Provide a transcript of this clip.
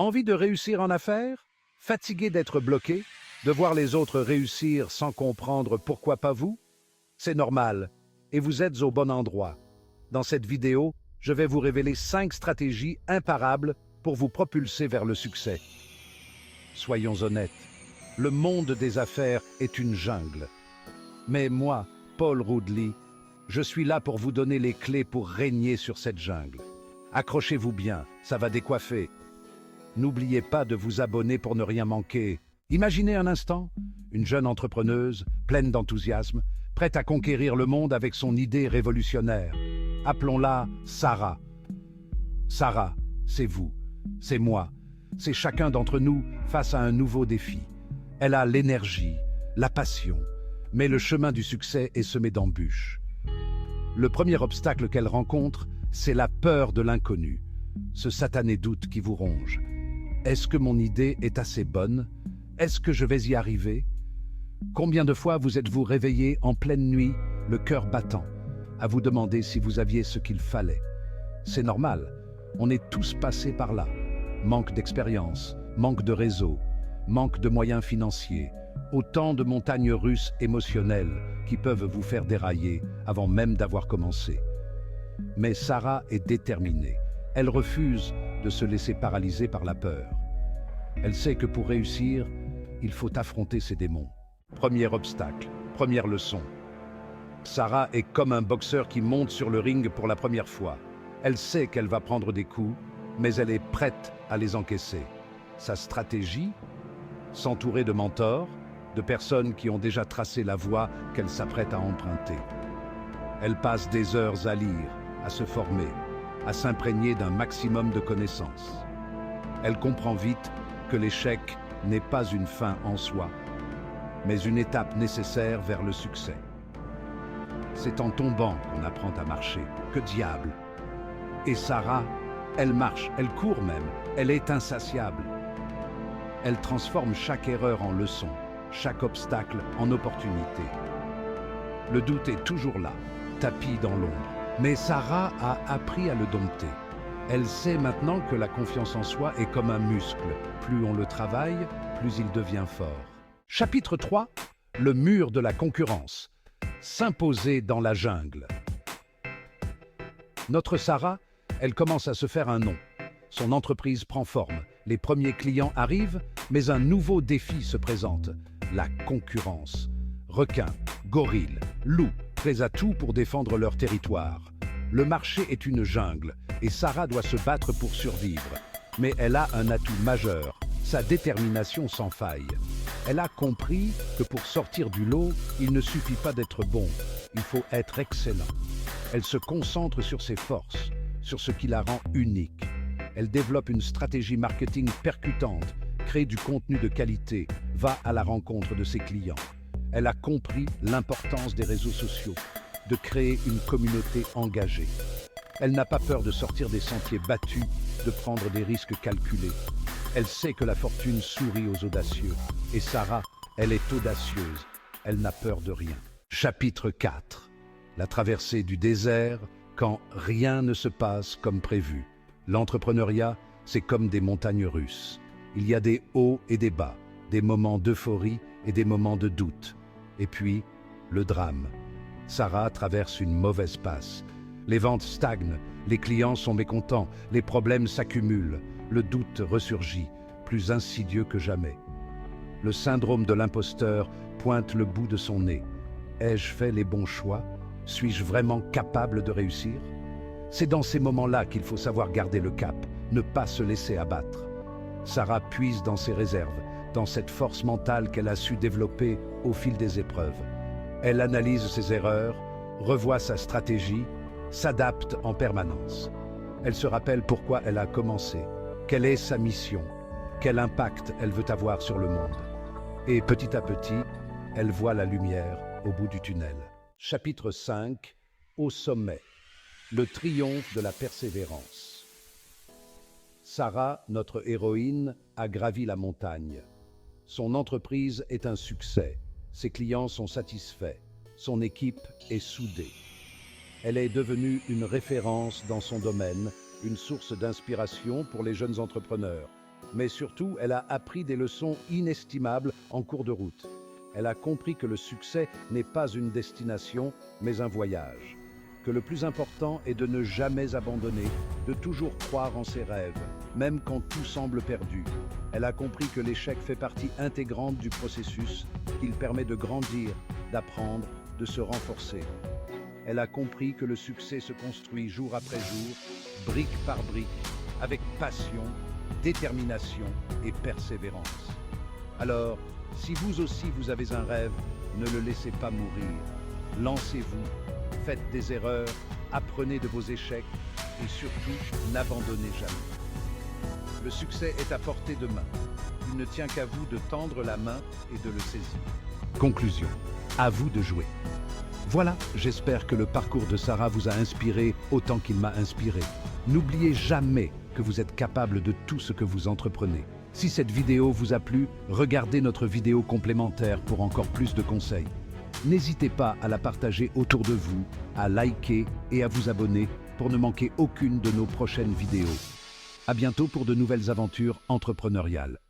Envie de réussir en affaires? Fatigué d'être bloqué? De voir les autres réussir sans comprendre pourquoi pas vous? C'est normal, et vous êtes au bon endroit. Dans cette vidéo, je vais vous révéler 5 stratégies imparables pour vous propulser vers le succès. Soyons honnêtes, le monde des affaires est une jungle. Mais moi, Paul Roodley, je suis là pour vous donner les clés pour régner sur cette jungle. Accrochez-vous bien, ça va décoiffer. N'oubliez pas de vous abonner pour ne rien manquer. Imaginez un instant, une jeune entrepreneuse, pleine d'enthousiasme, prête à conquérir le monde avec son idée révolutionnaire. Appelons-la Sarah. Sarah, c'est vous, c'est moi, c'est chacun d'entre nous face à un nouveau défi. Elle a l'énergie, la passion, mais le chemin du succès est semé d'embûches. Le premier obstacle qu'elle rencontre, c'est la peur de l'inconnu, ce satané doute qui vous ronge. Est-ce que mon idée est assez bonne? Est-ce que je vais y arriver? Combien de fois vous êtes-vous réveillé en pleine nuit, le cœur battant, à vous demander si vous aviez ce qu'il fallait? C'est normal, on est tous passés par là. Manque d'expérience, manque de réseau, manque de moyens financiers, autant de montagnes russes émotionnelles qui peuvent vous faire dérailler avant même d'avoir commencé. Mais Sarah est déterminée. Elle refuse de se laisser paralyser par la peur. Elle sait que pour réussir, il faut affronter ses démons. Premier obstacle, première leçon. Sarah est comme un boxeur qui monte sur le ring pour la première fois. Elle sait qu'elle va prendre des coups, mais elle est prête à les encaisser. Sa stratégie? S'entourer de mentors, de personnes qui ont déjà tracé la voie qu'elle s'apprête à emprunter. Elle passe des heures à lire, à se former, à s'imprégner d'un maximum de connaissances. Elle comprend vite que l'échec n'est pas une fin en soi, mais une étape nécessaire vers le succès. C'est en tombant qu'on apprend à marcher. Que diable! Et Sarah, elle marche, elle court même, elle est insatiable. Elle transforme chaque erreur en leçon, chaque obstacle en opportunité. Le doute est toujours là, tapis dans l'ombre. Mais Sarah a appris à le dompter. Elle sait maintenant que la confiance en soi est comme un muscle. Plus on le travaille, plus il devient fort. Chapitre 3. Le mur de la concurrence. S'imposer dans la jungle. Notre Sarah, elle commence à se faire un nom. Son entreprise prend forme. Les premiers clients arrivent, mais un nouveau défi se présente. La concurrence. Requins, gorilles, loups, prêts à tout pour défendre leur territoire. Le marché est une jungle et Sarah doit se battre pour survivre. Mais elle a un atout majeur, sa détermination sans faille. Elle a compris que pour sortir du lot, il ne suffit pas d'être bon, il faut être excellent. Elle se concentre sur ses forces, sur ce qui la rend unique. Elle développe une stratégie marketing percutante, crée du contenu de qualité, va à la rencontre de ses clients. Elle a compris l'importance des réseaux sociaux, de créer une communauté engagée. Elle n'a pas peur de sortir des sentiers battus, de prendre des risques calculés. Elle sait que la fortune sourit aux audacieux. Et Sarah, elle est audacieuse. Elle n'a peur de rien. Chapitre 4. La traversée du désert quand rien ne se passe comme prévu. L'entrepreneuriat, c'est comme des montagnes russes. Il y a des hauts et des bas, des moments d'euphorie et des moments de doute. Et puis, le drame. Sarah traverse une mauvaise passe. Les ventes stagnent, les clients sont mécontents, les problèmes s'accumulent, le doute ressurgit, plus insidieux que jamais. Le syndrome de l'imposteur pointe le bout de son nez. Ai-je fait les bons choix? Suis-je vraiment capable de réussir? C'est dans ces moments-là qu'il faut savoir garder le cap, ne pas se laisser abattre. Sarah puise dans ses réserves, dans cette force mentale qu'elle a su développer au fil des épreuves. Elle analyse ses erreurs, revoit sa stratégie, s'adapte en permanence. Elle se rappelle pourquoi elle a commencé, quelle est sa mission, quel impact elle veut avoir sur le monde. Et petit à petit, elle voit la lumière au bout du tunnel. Chapitre 5. Au sommet. Le triomphe de la persévérance. Sarah, notre héroïne, a gravi la montagne. Son entreprise est un succès. Ses clients sont satisfaits. Son équipe est soudée. Elle est devenue une référence dans son domaine, une source d'inspiration pour les jeunes entrepreneurs. Mais surtout, elle a appris des leçons inestimables en cours de route. Elle a compris que le succès n'est pas une destination, mais un voyage. Que le plus important est de ne jamais abandonner, de toujours croire en ses rêves, même quand tout semble perdu. Elle a compris que l'échec fait partie intégrante du processus, qu'il permet de grandir, d'apprendre, de se renforcer. Elle a compris que le succès se construit jour après jour, brique par brique, avec passion, détermination et persévérance. Alors, si vous aussi vous avez un rêve, ne le laissez pas mourir. Lancez-vous, faites des erreurs, apprenez de vos échecs et surtout, n'abandonnez jamais. Le succès est à portée de main. Il ne tient qu'à vous de tendre la main et de le saisir. Conclusion. À vous de jouer. Voilà, j'espère que le parcours de Sarah vous a inspiré autant qu'il m'a inspiré. N'oubliez jamais que vous êtes capable de tout ce que vous entreprenez. Si cette vidéo vous a plu, regardez notre vidéo complémentaire pour encore plus de conseils. N'hésitez pas à la partager autour de vous, à liker et à vous abonner pour ne manquer aucune de nos prochaines vidéos. À bientôt pour de nouvelles aventures entrepreneuriales.